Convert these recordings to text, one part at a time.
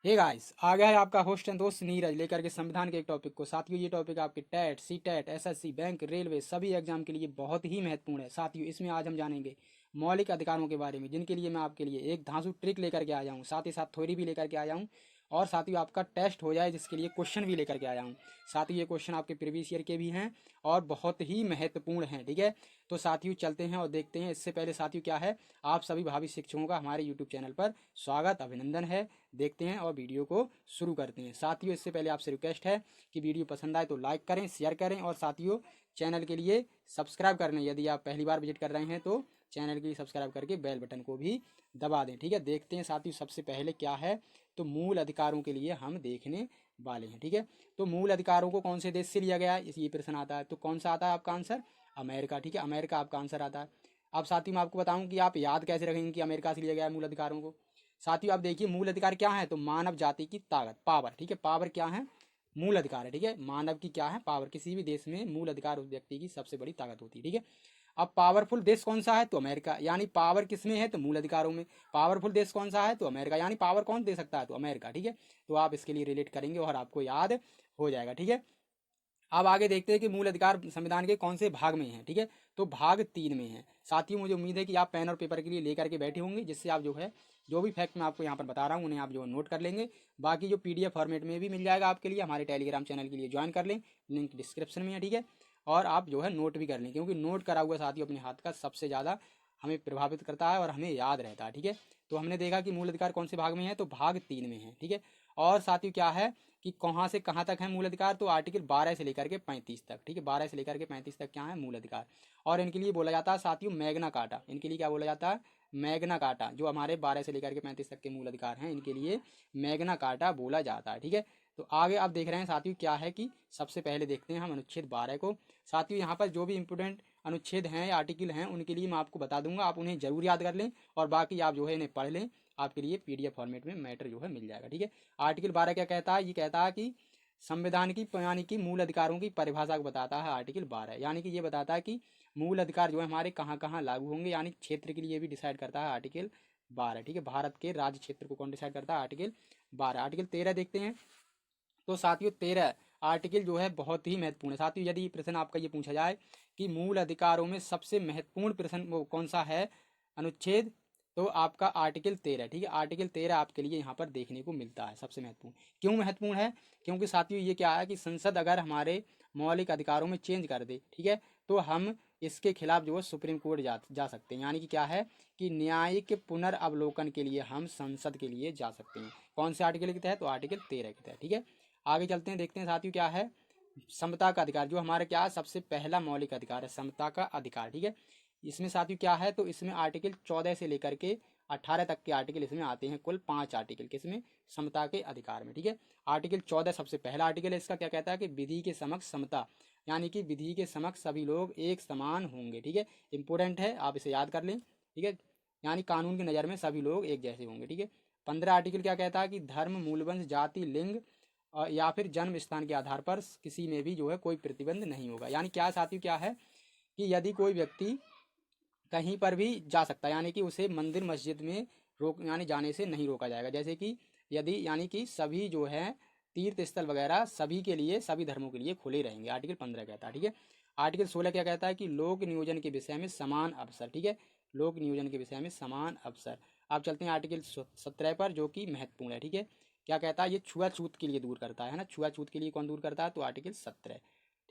Hey guys, आ गया है आपका होस्ट एंड दोस्त नीरज लेकर के संविधान के एक टॉपिक को। साथियों, ये टॉपिक आपके TET, C TET, SSC, bank, railway सभी एग्जाम के लिए बहुत ही महत्वपूर्ण है। साथियों, इसमें आज हम जानेंगे मौलिक अधिकारों के बारे में, जिनके लिए मैं आपके लिए एक धांसू ट्रिक लेकर के आया हूँ, साथ ही साथ थ्योरी भी लेकर के आया हूँ, और साथियों आपका टेस्ट हो जाए जिसके लिए क्वेश्चन भी लेकर के आया हूँ। साथियों, ये क्वेश्चन आपके प्रीवियस ईयर के भी हैं और बहुत ही महत्वपूर्ण हैं। ठीक है, तो साथियों चलते हैं और देखते हैं। इससे पहले साथियों क्या है, आप सभी भावी शिक्षकों का हमारे यूट्यूब चैनल पर स्वागत अभिनंदन है। देखते हैं और वीडियो को शुरू करते हैं। साथियों, इससे पहले आपसे रिक्वेस्ट है कि वीडियो पसंद आए तो लाइक करें, शेयर करें, और साथियों चैनल के लिए सब्सक्राइब कर लें। यदि आप पहली बार विजिट कर रहे हैं तो चैनल के लिए सब्सक्राइब करके बेल बटन को भी दबा दें। ठीक है, देखते हैं साथियों सबसे पहले क्या है, तो मूल अधिकारों के लिए हम देखने वाले हैं। ठीक है, तो मूल अधिकारों को कौन से देश से लिया गया है, ये प्रश्न आता है, तो कौन सा आता है आपका आंसर, अमेरिका। ठीक है, अमेरिका आपका आंसर आता है। अब साथियों मैं आपको बताऊं कि आप याद कैसे रखेंगे कि अमेरिका से लिया गया है मूल अधिकारों को। साथियों आप देखिए, मूल अधिकार क्या है, तो मानव जाति की ताकत, पावर। ठीक है, पावर क्या है, मूल अधिकार है। ठीक है, मानव की क्या है, पावर। किसी भी देश में मूल अधिकार उस व्यक्ति की सबसे बड़ी ताकत होती है। ठीक है, अब पावरफुल देश कौन सा है, तो अमेरिका। यानी पावर किसमें है, तो मूल अधिकारों में। पावरफुल देश कौन सा है, तो अमेरिका। यानी पावर कौन दे सकता है, तो अमेरिका। ठीक है, तो आप इसके लिए रिलेट करेंगे और आपको याद हो जाएगा। ठीक है, अब आगे देखते हैं कि मूल अधिकार संविधान के कौन से भाग में हैं। ठीक है, तो भाग 3 में है। साथियों मुझे उम्मीद है कि आप पेन और पेपर के लिए लेकर के बैठे होंगे, जिससे आप जो है जो भी फैक्ट मैं आपको यहाँ पर बता रहा हूँ उन्हें आप जो नोट कर लेंगे। बाकी जो पीडीएफ फॉर्मेट में भी मिल जाएगा आपके लिए, हमारे टेलीग्राम चैनल के लिए ज्वाइन कर लें, लिंक डिस्क्रिप्शन में है। ठीक है, और आप जो है नोट भी कर लें, क्योंकि नोट करा हुआ साथियों अपने हाथ का सबसे ज़्यादा हमें प्रभावित करता है और हमें याद रहता है। ठीक है, तो हमने देखा कि मूल अधिकार कौन से भाग में है, तो भाग 3 में है। ठीक है, और साथियों क्या है कि कहाँ से कहाँ तक है मूल अधिकार, तो आर्टिकल 12 से लेकर के 35 तक। ठीक है, 12 से लेकर के 35 तक क्या है, मूल अधिकार। और इनके लिए बोला जाता है साथियों मैग्ना कार्टा। इनके लिए क्या बोला जाता है, मैग्ना कार्टा। जो हमारे 12 से लेकर के 35 तक के मूल अधिकार हैं, इनके लिए मैग्ना कार्टा बोला जाता है। ठीक है, तो आगे आप देख रहे हैं साथियों क्या है कि सबसे पहले देखते हैं हम अनुच्छेद 12 को। साथियों यहाँ पर जो भी इंपोर्टेंट अनुच्छेद हैं या आर्टिकल हैं उनके लिए मैं आपको बता दूंगा, आप उन्हें जरूर याद कर लें, और बाकी आप जो है इन्हें पढ़ लें, आपके लिए पीडीएफ फॉर्मेट में मैटर जो है मिल जाएगा। ठीक है, आर्टिकल 12 क्या कहता है, ये कहता है कि संविधान की यानी कि मूल अधिकारों की परिभाषा को बताता है आर्टिकल 12। यानी कि ये बताता है कि मूल अधिकार जो है हमारे कहाँ कहाँ लागू होंगे, यानी क्षेत्र के लिए भी डिसाइड करता है आर्टिकल 12। ठीक है, भारत के राज्य क्षेत्र को कौन डिसाइड करता है, आर्टिकल 12। आर्टिकल 13 देखते हैं, तो साथियों 13 आर्टिकल जो है बहुत ही महत्वपूर्ण है। साथियों यदि प्रश्न आपका ये पूछा जाए कि मूल अधिकारों में सबसे महत्वपूर्ण प्रश्न वो कौन सा है, अनुच्छेद, तो आपका आर्टिकल 13। ठीक है, आर्टिकल 13 आपके लिए यहाँ पर देखने को मिलता है सबसे महत्वपूर्ण। क्यों महत्वपूर्ण है, क्योंकि साथियों ये क्या है कि संसद अगर हमारे मौलिक अधिकारों में चेंज कर दे, ठीक है, तो हम इसके खिलाफ जो है सुप्रीम कोर्ट जा सकते हैं। यानी कि क्या है कि न्यायिक पुनर्वलोकन के लिए हम संसद के लिए जा सकते हैं। कौन से आर्टिकल के तहत, तो आर्टिकल 13 के तहत। ठीक है, आगे चलते हैं, देखते हैं साथियों क्या है, समता का अधिकार। जो हमारा क्या है, सबसे पहला मौलिक अधिकार है समता का अधिकार। ठीक है, इसमें साथियों क्या है, तो इसमें आर्टिकल 14 से लेकर के 18 तक के आर्टिकल इसमें आते हैं, कुल 5 आर्टिकल किसमें, समता के अधिकार में। ठीक है, आर्टिकल 14 सबसे पहला आर्टिकल है, इसका क्या कहता है कि विधि के समक्ष समता, यानी कि विधि के समक्ष सभी लोग एक समान होंगे। ठीक है, इंपॉर्टेंट है, आप इसे याद कर लें। ठीक है, यानी कानून की नज़र में सभी लोग एक जैसे होंगे। ठीक है, 15 आर्टिकल क्या कहता है कि धर्म, मूलवंश, जाति, लिंग या फिर जन्म स्थान के आधार पर किसी में भी जो है कोई प्रतिबंध नहीं होगा। यानी क्या साथियों क्या है कि यदि कोई व्यक्ति कहीं पर भी जा सकता है, यानी कि उसे मंदिर मस्जिद में रोक यानी जाने से नहीं रोका जाएगा। जैसे कि यदि यानी कि सभी जो है तीर्थ स्थल वगैरह सभी के लिए, सभी धर्मों के लिए खुले रहेंगे, आर्टिकल 15 कहता है। ठीक है, आर्टिकल 16 क्या कहता है कि लोक नियोजन के विषय में समान अवसर। ठीक है, लोक नियोजन के विषय में समान अवसर। अब चलते हैं आर्टिकल 17 पर, जो कि महत्वपूर्ण है। ठीक है, क्या कहता है, ये छुआछूत के लिए दूर करता है ना, छुआछूत के लिए कौन दूर करता है, तो आर्टिकल 17।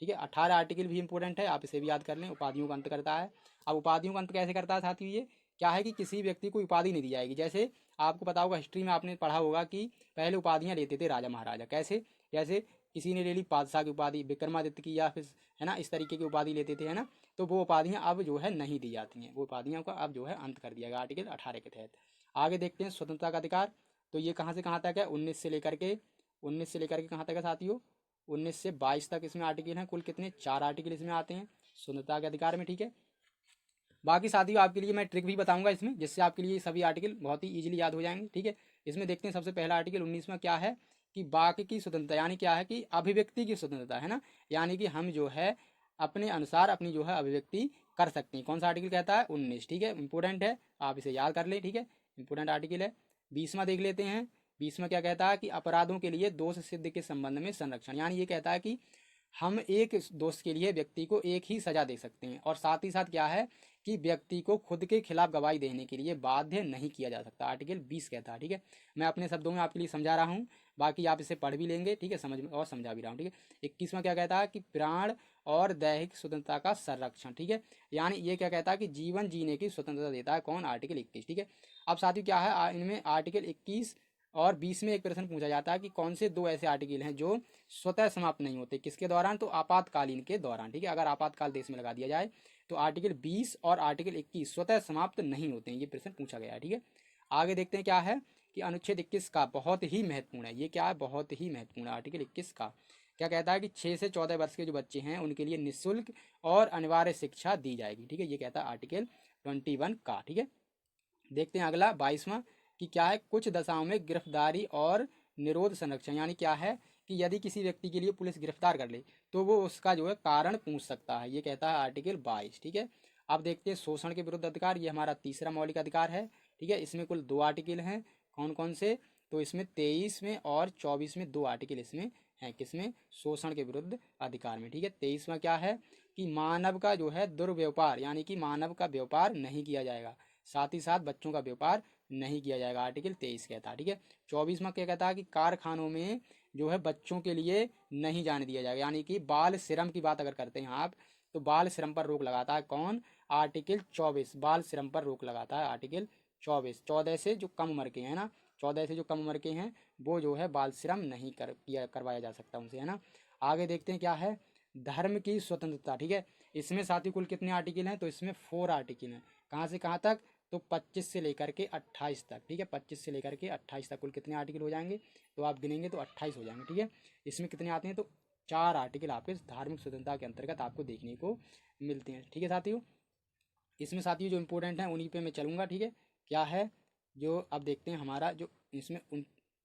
ठीक है, 18 आर्टिकल भी इंपॉर्टेंट है, आप इसे भी याद कर लें, उपाधियों का अंत करता है। अब उपाधियों का अंत कैसे करता है साथियों, ये क्या है कि किसी व्यक्ति को उपाधि नहीं दी जाएगी। जैसे आपको पता होगा, हिस्ट्री में आपने पढ़ा होगा कि पहले उपाधियां लेते थे राजा महाराजा, कैसे, जैसे किसी ने ले ली बादशाह की उपाधि, विक्रमादित्य की, या फिर है ना इस तरीके की उपाधि लेते थे, है ना, तो वो उपाधियां अब जो है नहीं दी जाती हैं, वो उपाधियों का अब जो है अंत कर दिया गया आर्टिकल 18 के तहत। आगे देखते हैं स्वतंत्रता का अधिकार, तो ये कहाँ से कहाँ तक है, 19 से लेकर के कहाँ तक है साथियों, 19 से 22 तक इसमें आर्टिकल हैं। कुल कितने, 4 आर्टिकल इसमें आते हैं स्वतंत्रता के अधिकार में। ठीक है, बाकी साथियों आपके लिए मैं ट्रिक भी बताऊंगा इसमें, जिससे आपके लिए सभी आर्टिकल बहुत ही इजीली याद हो जाएंगे। ठीक है, इसमें देखते हैं सबसे पहला आर्टिकल 19 में क्या है कि वाक की स्वतंत्रता, यानी क्या है कि अभिव्यक्ति की स्वतंत्रता, है ना, यानी कि हम जो है अपने अनुसार अपनी जो है अभिव्यक्ति कर सकते हैं। कौन सा आर्टिकल कहता है, 19। ठीक है, इंपॉर्टेंट है, आप इसे याद कर लें। ठीक है, इंपॉर्टेंट आर्टिकल है। 20वां देख लेते हैं, 20वां क्या कहता है कि अपराधों के लिए दोष सिद्ध के संबंध में संरक्षण, यानी ये कहता है कि हम एक दोष के लिए व्यक्ति को एक ही सजा दे सकते हैं, और साथ ही साथ क्या है कि व्यक्ति को खुद के खिलाफ गवाही देने के लिए बाध्य नहीं किया जा सकता, आर्टिकल 20 कहता है। ठीक है, मैं अपने शब्दों में आपके लिए समझा रहा हूँ, बाकी आप इसे पढ़ भी लेंगे। ठीक है, समझ में और समझा भी रहा हूँ। ठीक है, 21वां क्या कहता है कि प्राण और दैहिक स्वतंत्रता का संरक्षण। ठीक है, यानी ये क्या कहता है कि जीवन जीने की स्वतंत्रता देता है कौन, आर्टिकल 21। ठीक है, अब साथियों क्या है इनमें आर्टिकल 21 और 20 में एक प्रश्न पूछा जाता है कि कौन से दो ऐसे आर्टिकल हैं जो स्वतः समाप्त नहीं होते, किसके दौरान, तो आपातकालीन के दौरान। ठीक है, अगर आपातकाल देश में लगा दिया जाए तो आर्टिकल 20 और आर्टिकल 21 स्वतः समाप्त नहीं होते हैं, ये प्रश्न पूछा गया है। ठीक है, आगे देखते हैं क्या है कि अनुच्छेद 21 का बहुत ही महत्वपूर्ण है, ये क्या है, बहुत ही महत्वपूर्ण है। आर्टिकल 21 का क्या कहता है कि 6 से 14 वर्ष के जो बच्चे हैं उनके लिए निःशुल्क और अनिवार्य शिक्षा दी जाएगी। ठीक है, ये कहता है आर्टिकल 21 का। ठीक है, देखते हैं अगला 22वां कि क्या है, कुछ दशाओं में गिरफ्तारी और निरोध संरक्षण, यानी क्या है कि यदि किसी व्यक्ति के लिए पुलिस गिरफ्तार कर ले तो वो उसका जो है कारण पूछ सकता है, ये कहता है आर्टिकल 22। ठीक है, अब देखते हैं शोषण के विरुद्ध अधिकार, ये हमारा तीसरा मौलिक अधिकार है। ठीक है, इसमें कुल 2 आर्टिकल हैं, कौन कौन से, तो इसमें 23 में और 24 में 2 आर्टिकल इसमें हैं, किसमें, शोषण के विरुद्ध अधिकार में। ठीक है, 23वां क्या है कि मानव का जो है दुर्व्यापार, यानी कि मानव का व्यापार नहीं किया जाएगा, साथ ही साथ बच्चों का व्यापार नहीं किया जाएगा, आर्टिकल 23 कहता है। ठीक है, 24वां क्या कहता है कि कारखानों में जो है बच्चों के लिए नहीं जाने दिया जाएगा, यानी कि बाल श्रम की बात अगर करते हैं आप तो बाल श्रम पर रोक लगाता है कौन, आर्टिकल 24, बाल श्रम पर रोक लगाता है आर्टिकल 24। 14 से जो कम उम्र के हैं ना, 14 से जो कम उम्र के हैं वो जो है बाल श्रम नहीं करवाया जा सकता उनसे, है ना। आगे देखते हैं क्या है, धर्म की स्वतंत्रता। ठीक है, इसमें साथी कुल कितने आर्टिकल हैं, तो इसमें 4 आर्टिकल हैं, कहाँ से कहाँ तक, तो 25 से लेकर के 28 तक। ठीक है, 25 से लेकर के 28 तक कुल कितने आर्टिकल हो जाएंगे, तो आप गिनेंगे तो 28 हो जाएंगे। ठीक है, इसमें कितने आते हैं, तो 4 आर्टिकल आपके धार्मिक स्वतंत्रता के अंतर्गत आपको देखने को मिलते हैं। ठीक है साथियों, इसमें साथियों जो इम्पोर्टेंट हैं उन्हीं पे मैं चलूँगा। ठीक है, क्या है जो अब देखते हैं हमारा जो इसमें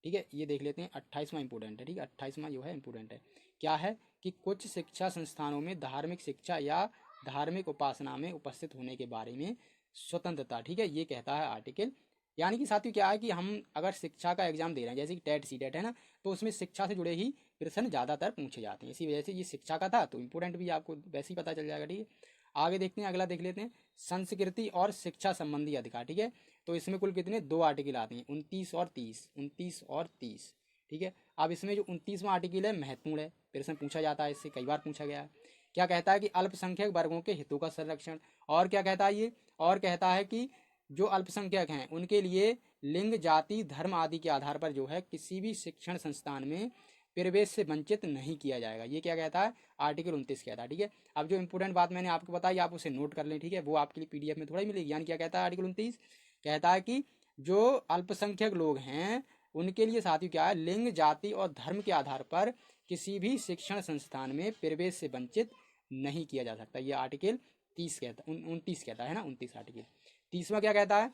ठीक है, ये देख लेते हैं 28वां इंपॉर्टेंट है। ठीक है, 28वां जो है इंपॉर्टेंट है, क्या है कि कुछ शिक्षा संस्थानों में धार्मिक शिक्षा या धार्मिक उपासना में उपस्थित होने के बारे में स्वतंत्रता। ठीक है, ये कहता है आर्टिकल, यानी कि साथियों क्या है कि हम अगर शिक्षा का एग्जाम दे रहे हैं जैसे कि टेट सी टेट है ना, तो उसमें शिक्षा से जुड़े ही प्रश्न ज़्यादातर पूछे जाते हैं, इसी वजह से ये शिक्षा का था तो इम्पोर्टेंट भी आपको वैसे ही पता चल जाएगा। ठीक है, आगे देखते हैं, अगला देख लेते हैं संस्कृति और शिक्षा संबंधी अधिकार। ठीक है, तो इसमें कुल कितने 2 आर्टिकल आते हैं, 29 और 30, 29 और 30। ठीक है, अब इसमें जो 29वां आर्टिकल है महत्वपूर्ण है, प्रश्न पूछा जाता है, इससे कई बार पूछा गया है। क्या कहता है कि अल्पसंख्यक वर्गों के हितों का संरक्षण, और क्या कहता है ये, और कहता है कि जो अल्पसंख्यक हैं उनके लिए लिंग, जाति, धर्म आदि के आधार पर जो है किसी भी शिक्षण संस्थान में प्रवेश से वंचित नहीं किया जाएगा, ये क्या कहता है, आर्टिकल 29 कहता है। ठीक है, अब जो इंपॉर्टेंट बात मैंने आपको बताई आप उसे नोट कर लें। ठीक है, वो आपके लिए PDF में थोड़ा ही मिलेगी, यानी क्या कहता है आर्टिकल 29 कहता है कि जो अल्पसंख्यक लोग हैं उनके लिए साथियों क्या है, लिंग, जाति और धर्म के आधार पर किसी भी शिक्षण संस्थान में प्रवेश से वंचित नहीं किया जा सकता, ये आर्टिकल 30 कहता 29 कहता है ना, 29 आर्टिकल। 30वां क्या कहता है,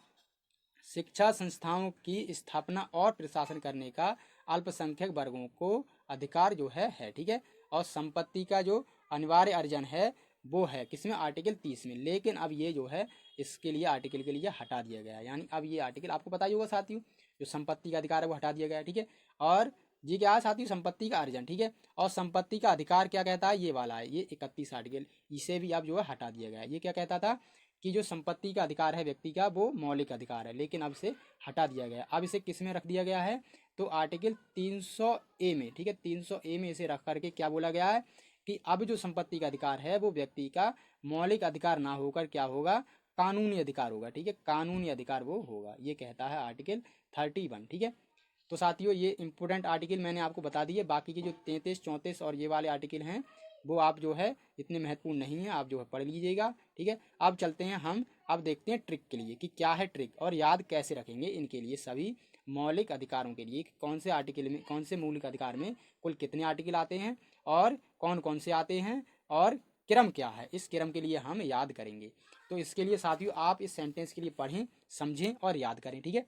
शिक्षा संस्थाओं की स्थापना और प्रशासन करने का अल्पसंख्यक वर्गों को अधिकार जो है। ठीक है, और संपत्ति का जो अनिवार्य अर्जन है वो है किसमें, आर्टिकल 30 में, लेकिन अब ये जो है इसके लिए आर्टिकल के लिए हटा दिया गया है, यानी अब ये आर्टिकल आपको पता ही होगा साथियों, जो संपत्ति का अधिकार है वो हटा दिया गया है। ठीक है, और ये क्या है साथियों, संपत्ति का अर्जन। ठीक है, और संपत्ति का अधिकार क्या कहता है, ये वाला है, ये 31 आर्टिकल, इसे भी अब जो है हटा दिया गया है। ये क्या कहता था कि जो संपत्ति का अधिकार है व्यक्ति का वो मौलिक अधिकार है, लेकिन अब से हटा दिया गया, अब इसे किस में रख दिया गया है, तो आर्टिकल 300A में। ठीक है, 300A में इसे रख करके क्या बोला गया है कि अब जो संपत्ति का अधिकार है वो व्यक्ति का मौलिक अधिकार ना होकर क्या होगा, कानूनी अधिकार होगा। ठीक है, कानूनी अधिकार वो होगा, ये कहता है आर्टिकल 31। ठीक है, तो साथियों ये इंपॉर्टेंट आर्टिकल मैंने आपको बता दिए, बाकी के जो 33, 34 और ये वाले आर्टिकल हैं वो आप जो है इतने महत्वपूर्ण नहीं है, आप जो है पढ़ लीजिएगा। ठीक है, अब चलते हैं हम, अब देखते हैं ट्रिक के लिए कि क्या है ट्रिक और याद कैसे रखेंगे इनके लिए सभी मौलिक अधिकारों के लिए, कौन से आर्टिकल में, कौन से मौलिक अधिकार में कुल कितने आर्टिकल आते हैं और कौन कौन से आते हैं और क्रम क्या है, इस क्रम के लिए हम याद करेंगे। तो इसके लिए साथियों आप इस सेंटेंस के लिए पढ़ें, समझें और याद करें। ठीक है,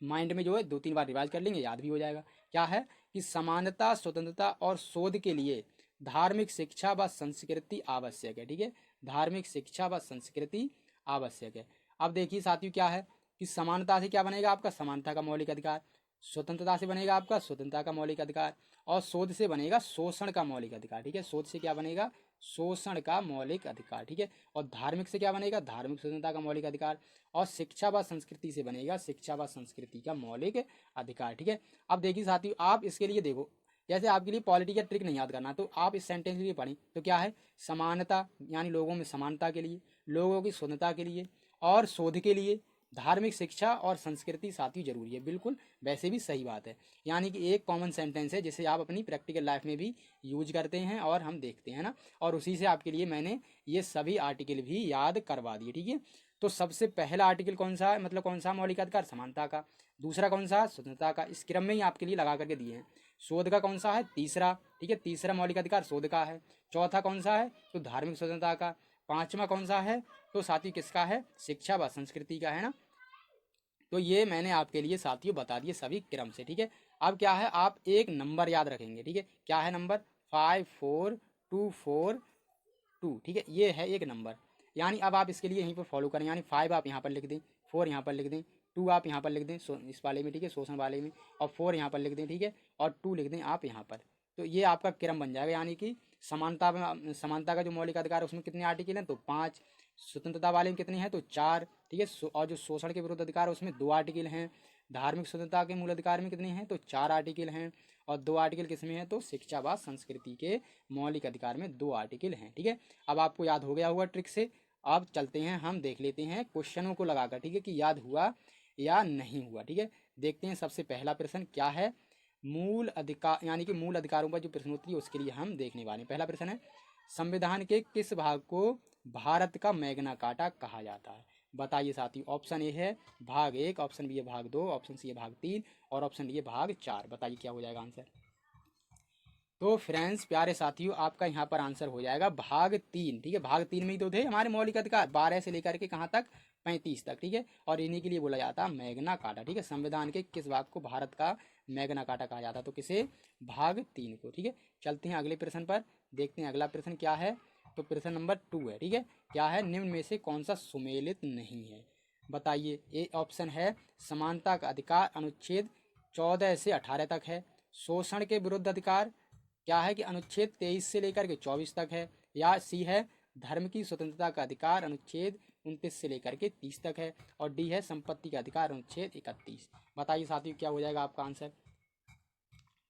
माइंड में जो है 2-3 बार रिवाइज कर लेंगे, याद भी हो जाएगा। क्या है कि समानता, स्वतंत्रता और शोध के लिए धार्मिक शिक्षा व संस्कृति आवश्यक है। ठीक है, धार्मिक शिक्षा व संस्कृति आवश्यक है। अब देखिए साथियों क्या है कि समानता से क्या बनेगा आपका, समानता का मौलिक अधिकार, स्वतंत्रता से बनेगा आपका स्वतंत्रता का मौलिक अधिकार, और शोध से बनेगा शोषण का मौलिक अधिकार, ठीक है। शोध से क्या बनेगा, शोषण का मौलिक अधिकार, ठीक है। और धार्मिक से क्या बनेगा, धार्मिक स्वतंत्रता का मौलिक अधिकार, और शिक्षा व संस्कृति से बनेगा शिक्षा व संस्कृति का मौलिक अधिकार, ठीक है। अब देखिए साथियों, आप इसके लिए देखो, जैसे आपके लिए पॉलिटी का ट्रिक नहीं याद करना, तो आप इस सेंटेंस के लिए पढ़ें तो क्या है, समानता यानी लोगों में समानता के लिए, लोगों की स्वतंत्रता के लिए, और शोध के लिए, धार्मिक शिक्षा और संस्कृति साथियों जरूरी है। बिल्कुल वैसे भी सही बात है, यानी कि एक कॉमन सेंटेंस है जिसे आप अपनी प्रैक्टिकल लाइफ में भी यूज करते हैं और हम देखते हैं ना, और उसी से आपके लिए मैंने ये सभी आर्टिकल भी याद करवा दिए, ठीक है। तो सबसे पहला आर्टिकल कौन सा है, मतलब कौन सा मौलिक अधिकार, समानता का। दूसरा कौन सा, स्वतंत्रता का, इस क्रम में ही आपके लिए लगा करके दिए हैं। शोध का कौन सा है, तीसरा, ठीक है, तीसरा मौलिक अधिकार शोध का है। चौथा कौन सा है, तो धार्मिक स्वतंत्रता का। पांचवा कौन सा है, तो साथियों किसका है, शिक्षा व संस्कृति का, है ना। तो ये मैंने आपके लिए साथियों बता दिए सभी क्रम से, ठीक है। अब क्या है, आप एक नंबर याद रखेंगे, ठीक है। क्या है नंबर, 54242, ठीक है, ये है एक नंबर। यानी अब आप इसके लिए यहीं पर फॉलो करें, यानी 5 आप यहाँ पर लिख दें, 4 यहाँ पर लिख दें, 2 आप यहाँ पर लिख दें इस वाले में, ठीक है, शोषण वाले में, और 4 यहाँ पर लिख दें, ठीक है, और 2 लिख दें आप यहाँ पर। तो ये आपका क्रम बन जाएगा, यानी कि समानता में, समानता का जो मौलिक अधिकार है उसमें कितने आर्टिकल हैं, तो 5। स्वतंत्रता वाले में कितने हैं, तो 4, ठीक है। और जो शोषण के विरुद्ध अधिकार है उसमें 2 आर्टिकल हैं। धार्मिक स्वतंत्रता के मूल अधिकार में कितने हैं, तो 4 आर्टिकल हैं। और 2 आर्टिकल किसमें है, तो शिक्षा व संस्कृति के मौलिक अधिकार में 2 आर्टिकल हैं, ठीक है। अब आपको याद हो गया होगा ट्रिक से। अब चलते हैं, हम देख लेते हैं क्वेश्चनों को लगाकर, ठीक है, कि याद हुआ या नहीं हुआ, ठीक है। देखते हैं सबसे पहला प्रश्न क्या है, मूल अधिकार यानी कि मूल अधिकारों पर जो प्रश्नोत्तरी है उसके लिए हम देखने वाले हैं। पहला प्रश्न है, संविधान के किस भाग को भारत का मैग्ना कार्टा कहा जाता है, बताइए साथियों। ऑप्शन ए है भाग 1, ऑप्शन बी है भाग 2, ऑप्शन सी है भाग 3, और ऑप्शन डी है भाग 4। बताइए क्या हो जाएगा आंसर। तो फ्रेंड्स प्यारे साथियों, आपका यहाँ पर आंसर हो जाएगा भाग 3, ठीक है। भाग 3 में ही तो थे हमारे मौलिक अधिकार, 12 से लेकर के कहाँ तक, 35 तक, ठीक है। और इन्हीं के लिए बोला जाता है मैग्ना कार्टा, ठीक है। संविधान के किस भाग को भारत का मैग्ना कार्टा कहा जाता है, तो किसे, भाग 3 को, ठीक है। चलते हैं अगले प्रश्न पर, देखते हैं अगला प्रश्न क्या है। तो प्रश्न नंबर 2 है, ठीक है। क्या है, निम्न में से कौन सा सुमेलित नहीं है, बताइए। ए ऑप्शन है समानता का अधिकार अनुच्छेद 14 से 18 तक है। शोषण के विरुद्ध अधिकार क्या है कि अनुच्छेद 23 से लेकर के 24 तक है। या सी है धर्म की स्वतंत्रता का अधिकार अनुच्छेद 29 से लेकर के 30 तक है। और डी है संपत्ति का अधिकार अनुच्छेद 31। बताइए साथियों क्या हो जाएगा आपका आंसर।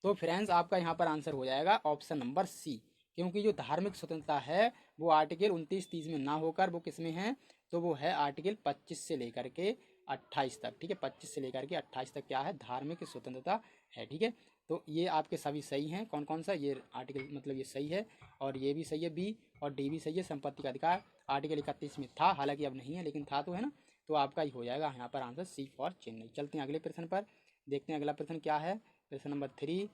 तो फ्रेंड्स आपका यहाँ पर आंसर हो जाएगा ऑप्शन नंबर सी, क्योंकि जो धार्मिक स्वतंत्रता है वो आर्टिकल 29-30 में ना होकर वो किस में है, तो वो है आर्टिकल 25 से लेकर के 28 तक, ठीक है। 25 से लेकर के 28 तक क्या है, धार्मिक स्वतंत्रता है, ठीक है। तो ये आपके सभी सही हैं, कौन कौन सा, ये आर्टिकल मतलब ये सही है, और ये भी सही है बी, और डी भी सही है। संपत्ति का अधिकार आर्टिकल 31 में था, हालांकि अब नहीं है, लेकिन था तो, है ना। तो आपका ही हो जाएगा यहाँ पर आंसर सी फॉर चेन्नई। चलते हैं अगले प्रश्न पर, देखते हैं अगला प्रश्न क्या है। प्रश्न नंबर 3,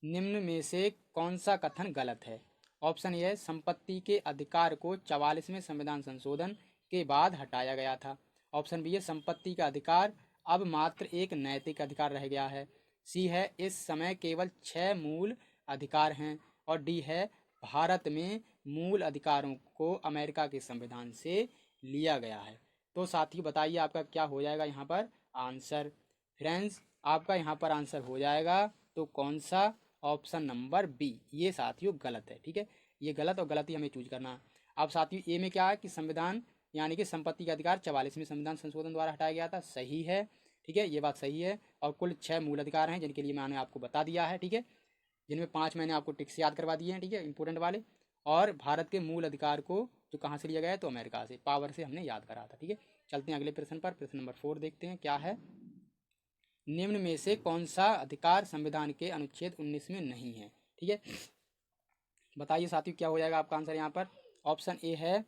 निम्न में से कौन सा कथन गलत है। ऑप्शन ए है संपत्ति के अधिकार को 44वें संविधान संशोधन के बाद हटाया गया था। ऑप्शन बी है संपत्ति का अधिकार अब मात्र एक नैतिक अधिकार रह गया है। सी है इस समय केवल 6 मूल अधिकार हैं। और डी है भारत में मूल अधिकारों को अमेरिका के संविधान से लिया गया है। तो साथियों बताइए आपका क्या हो जाएगा यहाँ पर आंसर। फ्रेंड्स आपका यहाँ पर आंसर हो जाएगा तो कौन सा, ऑप्शन नंबर बी, ये साथियों गलत है, ठीक है। ये गलत और गलत ही हमें चूज करना है। अब साथियों ए में क्या है कि संविधान यानी कि संपत्ति का अधिकार 44वें संविधान संशोधन द्वारा हटाया गया था, सही है, ठीक है, ये बात सही है। और कुल 6 मूल अधिकार हैं जिनके लिए मैंने आपको बता दिया है, ठीक है, जिनमें 5 मैंने आपको टिक्स याद करवा दिए हैं, ठीक है, इंपॉर्टेंट वाले। और भारत के मूल अधिकार को जो कहाँ से लिया गया है, तो अमेरिका से, पावर से हमने याद करा था, ठीक है। चलते हैं अगले प्रश्न पर, प्रश्न नंबर 4 देखते हैं क्या है। निम्न में से कौन सा अधिकार संविधान के अनुच्छेद 19 में नहीं है, ठीक है। बताइए साथियों क्या हो जाएगा आपका आंसर यहाँ पर। ऑप्शन ए है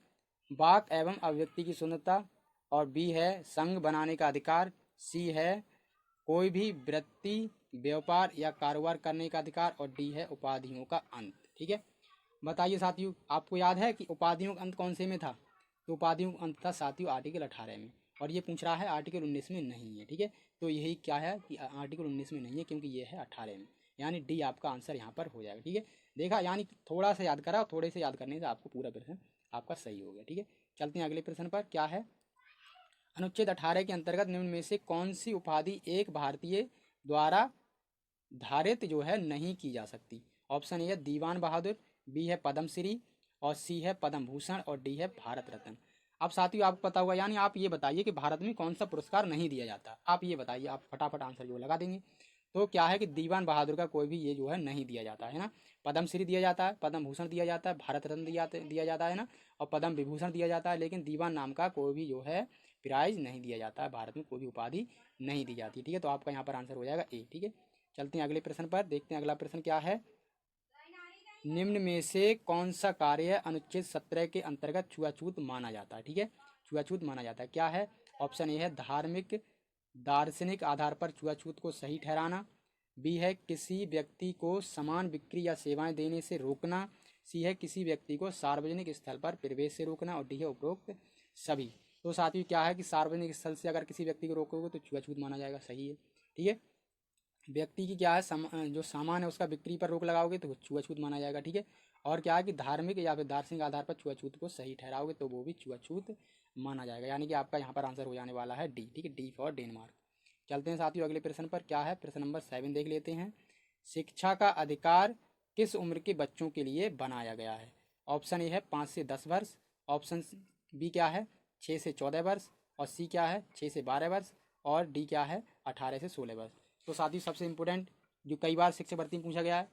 वाक एवं अभिव्यक्ति की स्वतंत्रता, और बी है संघ बनाने का अधिकार, सी है कोई भी वृत्ति व्यापार या कारोबार करने का अधिकार, और डी है उपाधियों का अंत, ठीक है। बताइए साथियों आपको याद है कि उपाधियों का अंत कौन से में था, तो उपाधियों का अंत था साथियों आर्टिकल 18 में, और ये पूछ रहा है आर्टिकल 19 में नहीं है, ठीक है। तो यही क्या है कि आर्टिकल 19 में नहीं है क्योंकि ये है 18 में, यानी डी आपका आंसर यहाँ पर हो जाएगा, ठीक है। देखा, यानी थोड़ा सा याद करा, थोड़े से याद करने से आपको पूरा प्रश्न आपका सही हो गया, ठीक है। चलते हैं अगले प्रश्न पर क्या है। अनुच्छेद 18 के अंतर्गत निम्न में से कौन सी उपाधि एक भारतीय द्वारा धारित जो है नहीं की जा सकती? ऑप्शन ए है दीवान बहादुर, बी है पद्मश्री, और सी है पद्म भूषण, और डी है भारत रत्न। अब साथियों आपको पता होगा, यानी आप ये बताइए कि भारत में कौन सा पुरस्कार नहीं दिया जाता। आप ये बताइए, आप फटाफट आंसर जो लगा देंगे। तो क्या है कि दीवान बहादुर का कोई भी ये जो है नहीं दिया जाता है ना। पद्मश्री दिया जाता है, पद्म भूषण दिया जाता है, भारत रत्न दिया जाता है ना, और पद्म विभूषण दिया जाता है, लेकिन दीवान नाम का कोई भी जो है प्राइज नहीं दिया जाता है। भारत में कोई भी उपाधि नहीं दी जाती। ठीक है, तो आपका यहाँ पर आंसर हो जाएगा ए। ठीक है, चलते हैं अगले प्रश्न पर, देखते हैं अगला प्रश्न क्या है। निम्न में से कौन सा कार्य अनुच्छेद 17 के अंतर्गत छुआछूत माना जाता है? ठीक है, छुआछूत माना जाता है। क्या है? ऑप्शन ए है धार्मिक दार्शनिक आधार पर छुआछूत को सही ठहराना, बी है किसी व्यक्ति को समान बिक्री या सेवाएं देने से रोकना, सी है किसी व्यक्ति को सार्वजनिक स्थल पर प्रवेश से रोकना, और डी है उपरोक्त सभी। तो साथियों क्या है कि सार्वजनिक स्थल से अगर किसी व्यक्ति को रोकोगे तो छुआछूत माना जाएगा। सही है। ठीक है, व्यक्ति की क्या है जो सामान है उसका बिक्री पर रोक लगाओगे तो वो छुआछूत माना जाएगा। ठीक है, और क्या है कि धार्मिक या फिर दार्शनिक आधार पर छुआछूत को सही ठहराओगे तो वो भी छुआछूत माना जाएगा। यानी कि आपका यहाँ पर आंसर हो जाने वाला है डी। ठीक है, डी फॉर डेनमार्क। चलते हैं साथियों अगले प्रश्न पर। क्या है? प्रश्न नंबर 7 देख लेते हैं। शिक्षा का अधिकार किस उम्र के बच्चों के लिए बनाया गया है? ऑप्शन ए है 5 से 10 वर्ष, ऑप्शन बी क्या है 6 से 14 वर्ष, और सी क्या है 6 से 12 वर्ष, और डी क्या है 18 से 16 वर्ष। तो साथियों सबसे इंपॉर्टेंट जो कई बार शिक्षक भर्ती में पूछा गया है,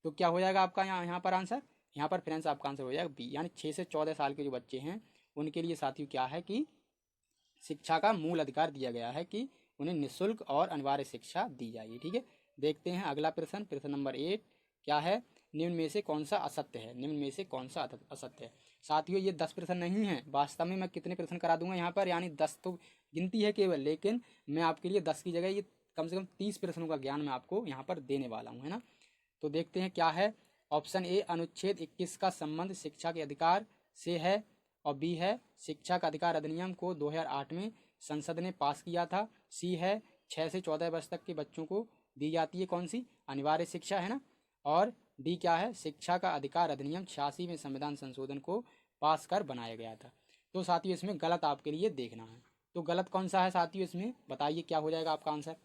तो क्या हो जाएगा आपका यहाँ पर आंसर? यहाँ पर फ्रेंड्स आपका आंसर हो जाएगा बी, यानी 6 से 14 साल के जो बच्चे हैं उनके लिए साथियों क्या है कि शिक्षा का मूल अधिकार दिया गया है कि उन्हें निःशुल्क और अनिवार्य शिक्षा दी जाएगी। ठीक है, देखते हैं अगला प्रश्न, प्रश्न नंबर 8 क्या है? निम्न में से कौन सा असत्य है? निम्न में से कौन सा असत्य है? साथियों ये 10 प्रश्न नहीं है, वास्तव में मैं कितने प्रश्न करा दूंगा यहाँ पर, यानी 10 तो गिनती है केवल, लेकिन मैं आपके लिए 10 की जगह ये कम से कम 30 प्रश्नों का ज्ञान मैं आपको यहाँ पर देने वाला हूँ, है ना। तो देखते हैं क्या है। ऑप्शन ए अनुच्छेद 21 का संबंध शिक्षा के अधिकार से है, और बी है शिक्षा का अधिकार अधिनियम को 2008 में संसद ने पास किया था, सी है 6 से 14 वर्ष तक के बच्चों को दी जाती है कौन सी अनिवार्य शिक्षा, है ना, और डी क्या है शिक्षा का अधिकार अधिनियम 86 में संविधान संशोधन को पास कर बनाया गया था। तो साथियों इसमें गलत आपके लिए देखना है, तो गलत कौन सा है साथियों इसमें बताइए क्या हो जाएगा आपका आंसर।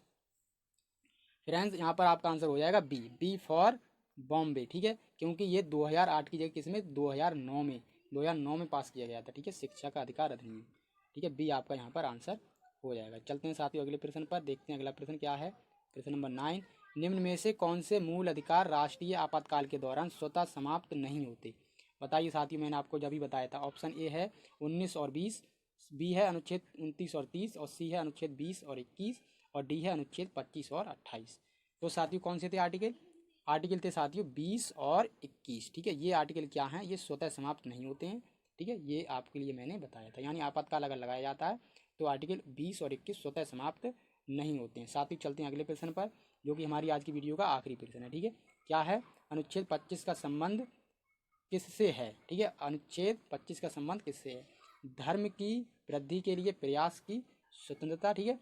फ्रेंड्स यहाँ पर आपका आंसर हो जाएगा बी, बी फॉर बॉम्बे। ठीक है, क्योंकि ये 2008 की जगह किसमें 2009 में पास किया गया था। ठीक है, शिक्षा का अधिकार अधिनियम। ठीक है, बी आपका यहाँ पर आंसर हो जाएगा। चलते हैं साथियों अगले प्रश्न पर, देखते हैं अगला प्रश्न क्या है। प्रश्न नंबर 9, निम्न में से कौन से मूल अधिकार राष्ट्रीय आपातकाल के दौरान स्वतः समाप्त नहीं होते? बताइए साथियों, मैंने आपको जब भी बताया था। ऑप्शन ए है 19 और 20, बी है अनुच्छेद 29 और 30, और सी है अनुच्छेद 20 और 21, और डी है अनुच्छेद 25 और 28। तो साथियों कौन से थे आर्टिकल? आर्टिकल थे साथियों 20 और 21। ठीक है, ये आर्टिकल क्या हैं? ये स्वतः समाप्त नहीं होते हैं। ठीक है, ये आपके लिए मैंने बताया था, यानी आपातकाल अगर लगाया जाता है तो आर्टिकल 20 और 21 स्वतः समाप्त नहीं होते हैं। साथियों चलते हैं अगले प्रश्न पर, जो कि हमारी आज की वीडियो का आखिरी प्रश्न है। ठीक है, क्या है? अनुच्छेद 25 का संबंध किससे है? ठीक है, अनुच्छेद 25 का संबंध किससे है? धर्म की वृद्धि के लिए प्रयास की स्वतंत्रता। ठीक है,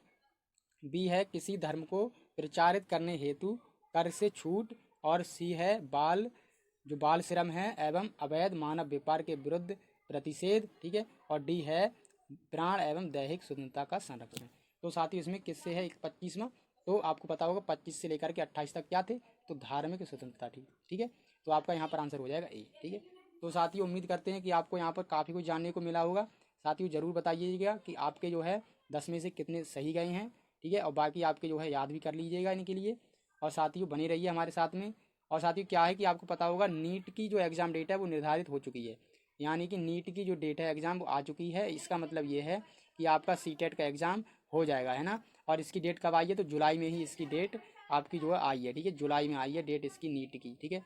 बी है किसी धर्म को प्रचारित करने हेतु कर से छूट, और सी है बाल श्रम है एवं अवैध मानव व्यापार के विरुद्ध प्रतिषेध। ठीक है, और डी है प्राण एवं दैहिक स्वतंत्रता का संरक्षण। तो साथ ही इसमें किससे है 25वां? तो आपको पता होगा 25 से लेकर के 28 तक क्या थे? तो धार्मिक स्वतंत्रता थी। ठीक है, तो आपका यहाँ पर आंसर हो जाएगा ए। ठीक है, तो साथियों उम्मीद करते हैं कि आपको यहाँ पर काफ़ी कुछ जानने को मिला होगा। साथियों ज़रूर बताइएगा कि आपके जो है 10 में से कितने सही गए हैं। ठीक है, और बाकी आपके जो है याद भी कर लीजिएगा इनके लिए, और साथियों बने रहिए हमारे साथ में। और साथियों क्या है कि आपको पता होगा नीट की जो एग्ज़ाम डेट है वो निर्धारित हो चुकी है, यानी कि नीट की जो डेट है एग्ज़ाम वो आ चुकी है। इसका मतलब ये है कि आपका सीटेट का एग्ज़ाम हो जाएगा, है ना। और इसकी डेट कब आई है? तो जुलाई में ही इसकी डेट आपकी जो है आई है। ठीक है, जुलाई में आई है डेट इसकी नीट की। ठीक है,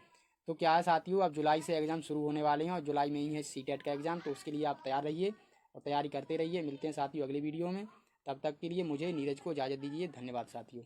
तो क्या है साथियों अब जुलाई से एग्ज़ाम शुरू होने वाले हैं, और जुलाई में ही है सीटेट का एग्ज़ाम, तो उसके लिए आप तैयार रहिए और तैयारी करते रहिए। मिलते हैं साथियों अगली वीडियो में, तब तक के लिए मुझे नीरज को इजाज़त दीजिए। धन्यवाद साथियों।